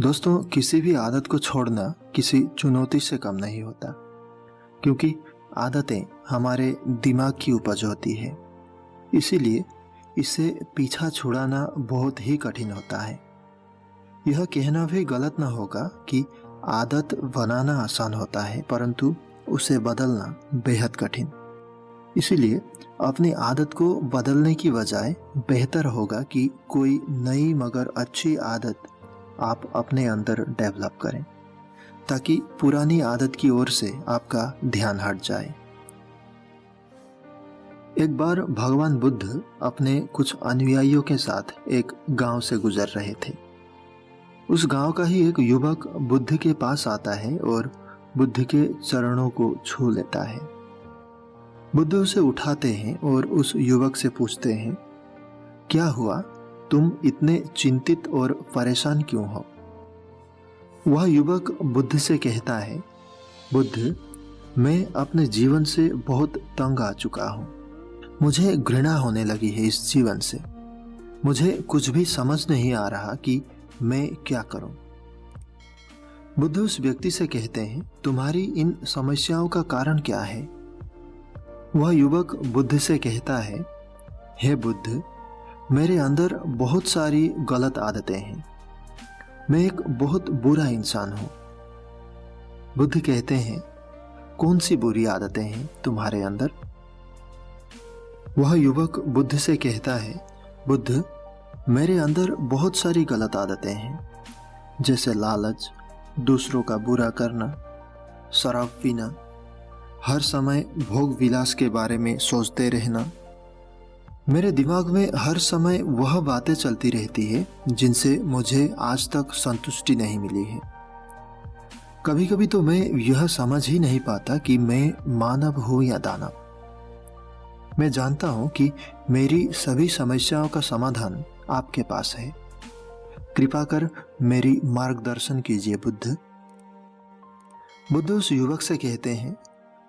दोस्तों, किसी भी आदत को छोड़ना किसी चुनौती से कम नहीं होता, क्योंकि आदतें हमारे दिमाग की उपज होती है। इसीलिए इसे पीछा छुड़ाना बहुत ही कठिन होता है। यह कहना भी गलत ना होगा कि आदत बनाना आसान होता है, परंतु उसे बदलना बेहद कठिन। इसीलिए अपनी आदत को बदलने की बजाय बेहतर होगा कि कोई नई मगर अच्छी आदत आप अपने अंदर डेवलप करें, ताकि पुरानी आदत की ओर से आपका ध्यान हट जाए। एक बार भगवान बुद्ध अपने कुछ अनुयायियों के साथ एक गांव से गुजर रहे थे। उस गांव का ही एक युवक बुद्ध के पास आता है और बुद्ध के चरणों को छू लेता है। बुद्ध उसे उठाते हैं और उस युवक से पूछते हैं, क्या हुआ? तुम इतने चिंतित और परेशान क्यों हो? वह युवक बुद्ध से कहता है, बुद्ध, मैं अपने जीवन से बहुत तंग आ चुका हूँ। मुझे घृणा होने लगी है इस जीवन से। मुझे कुछ भी समझ नहीं आ रहा कि मैं क्या करूं। बुद्ध उस व्यक्ति से कहते हैं, तुम्हारी इन समस्याओं का कारण क्या है? वह युवक बुद्ध से कहता है, हे बुद्ध, मेरे अंदर बहुत सारी गलत आदतें हैं। मैं एक बहुत बुरा इंसान हूं। बुद्ध कहते हैं, कौन सी बुरी आदतें हैं तुम्हारे अंदर? वह युवक बुद्ध से कहता है, बुद्ध, मेरे अंदर बहुत सारी गलत आदतें हैं, जैसे लालच, दूसरों का बुरा करना, शराब पीना, हर समय भोग विलास के बारे में सोचते रहना। मेरे दिमाग में हर समय वह बातें चलती रहती है जिनसे मुझे आज तक संतुष्टि नहीं मिली है। कभी कभी तो मैं यह समझ ही नहीं पाता कि मैं मानव हूं या दानव। मैं जानता हूं कि मेरी सभी समस्याओं का समाधान आपके पास है। कृपा कर मेरी मार्गदर्शन कीजिए बुद्ध। बुद्ध उस युवक से कहते हैं,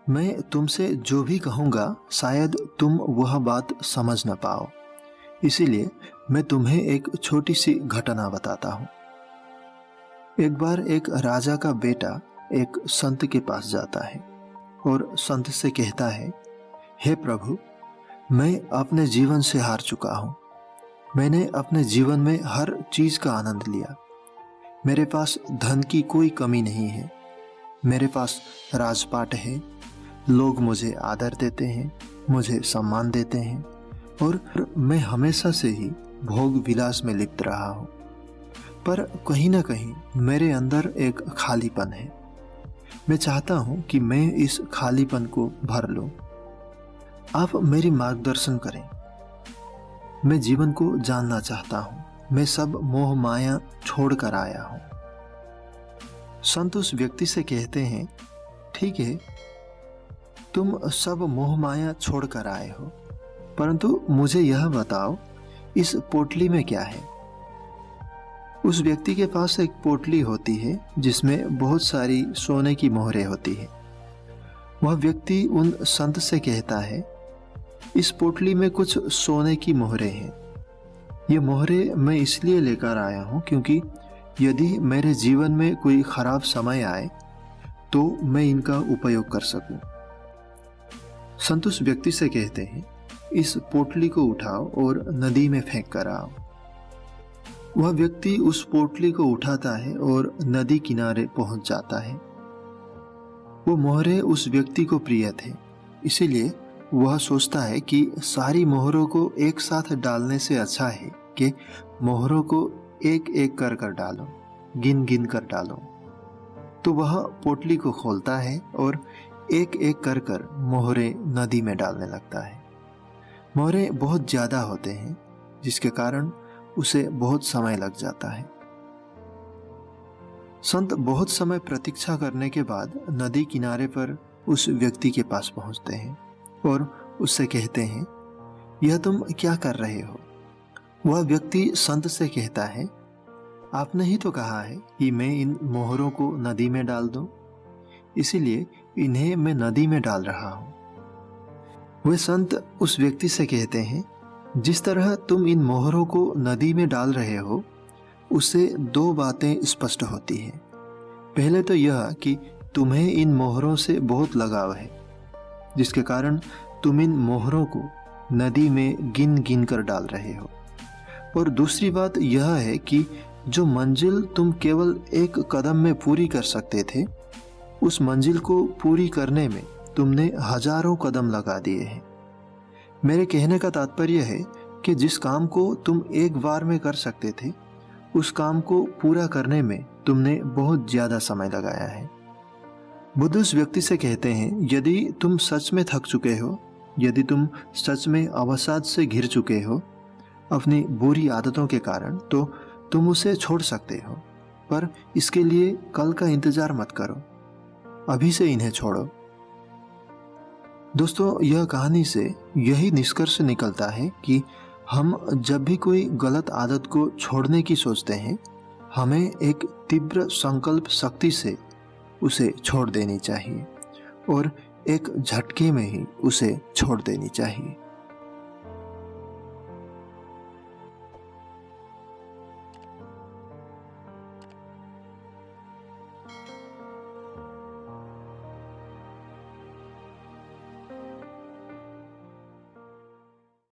मैं तुमसे जो भी कहूँगा शायद तुम वह बात समझ न पाओ, इसीलिए मैं तुम्हें एक छोटी सी घटना बताता हूँ। एक बार एक राजा का बेटा एक संत के पास जाता है और संत से कहता है, हे प्रभु, मैं अपने जीवन से हार चुका हूँ। मैंने अपने जीवन में हर चीज का आनंद लिया। मेरे पास धन की कोई कमी नहीं है। मेरे पास राजपाट है, लोग मुझे आदर देते हैं, मुझे सम्मान देते हैं और मैं हमेशा से ही भोग विलास में लिप्त रहा हूँ। पर कहीं ना कहीं मेरे अंदर एक खालीपन है। मैं चाहता हूँ कि मैं इस खालीपन को भर लूँ। आप मेरी मार्गदर्शन करें। मैं जीवन को जानना चाहता हूँ। मैं सब मोह माया छोड़ कर आया हूँ। संत उस व्यक्ति से कहते हैं, ठीक है, तुम सब मोह माया छोड़ कर आए हो, परंतु मुझे यह बताओ, इस पोटली में क्या है? उस व्यक्ति के पास एक पोटली होती है जिसमें बहुत सारी सोने की मोहरें होती है। वह व्यक्ति उन संत से कहता है, इस पोटली में कुछ सोने की मोहरें हैं। ये मोहरें मैं इसलिए लेकर आया हूँ क्योंकि यदि मेरे जीवन में कोई खराब समय आए तो मैं इनका उपयोग कर सकूं। संत उस व्यक्ति से कहते हैं, इस पोटली को उठाओ और नदी में फेंक कर आओ। वह व्यक्ति उस पोटली को उठाता है और नदी किनारे पहुंच जाता है। वो मोहरें उस व्यक्ति को प्रिय थे, इसीलिए वह सोचता है कि सारी मोहरों को एक साथ डालने से अच्छा है कि मोहरों को एक एक कर कर डालो, गिन गिन कर डालो। तो वह पोटली को खोलता है और एक एक कर कर मोहरें नदी में डालने लगता है। मोहरें बहुत ज्यादा होते हैं, जिसके कारण उसे बहुत समय लग जाता है। संत बहुत समय प्रतीक्षा करने के बाद नदी किनारे पर उस व्यक्ति के पास पहुंचते हैं और उससे कहते हैं, यह तुम क्या कर रहे हो? वह व्यक्ति संत से कहता है, आपने ही तो कहा है कि मैं इन मोहरों को नदी में डाल दूं, इसीलिए इन्हें मैं नदी में डाल रहा हूं। वे संत उस व्यक्ति से कहते हैं, जिस तरह तुम इन मोहरों को नदी में डाल रहे हो, उसे दो बातें स्पष्ट होती हैं। पहले तो यह कि तुम्हें इन मोहरों से बहुत लगाव है, जिसके कारण तुम इन मोहरों को नदी में गिन गिन कर डाल रहे हो। और दूसरी बात यह है कि जो मंजिल तुम केवल एक कदम में पूरी कर सकते थे, उस मंजिल को पूरी करने में तुमने हजारों कदम लगा दिए हैं। मेरे कहने का तात्पर्य है कि जिस काम को तुम एक बार में कर सकते थे, उस काम को पूरा करने में तुमने बहुत ज़्यादा समय लगाया है। बुद्ध उस व्यक्ति से कहते हैं, यदि तुम सच में थक चुके हो, यदि तुम सच में अवसाद से घिर चुके हो अपनी बुरी आदतों के कारण, तो तुम उसे छोड़ सकते हो। पर इसके लिए कल का इंतजार मत करो, अभी से इन्हें छोड़ो। दोस्तों, यह कहानी से यही निष्कर्ष निकलता है कि हम जब भी कोई गलत आदत को छोड़ने की सोचते हैं, हमें एक तीव्र संकल्प शक्ति से उसे छोड़ देनी चाहिए और एक झटके में ही उसे छोड़ देनी चाहिए।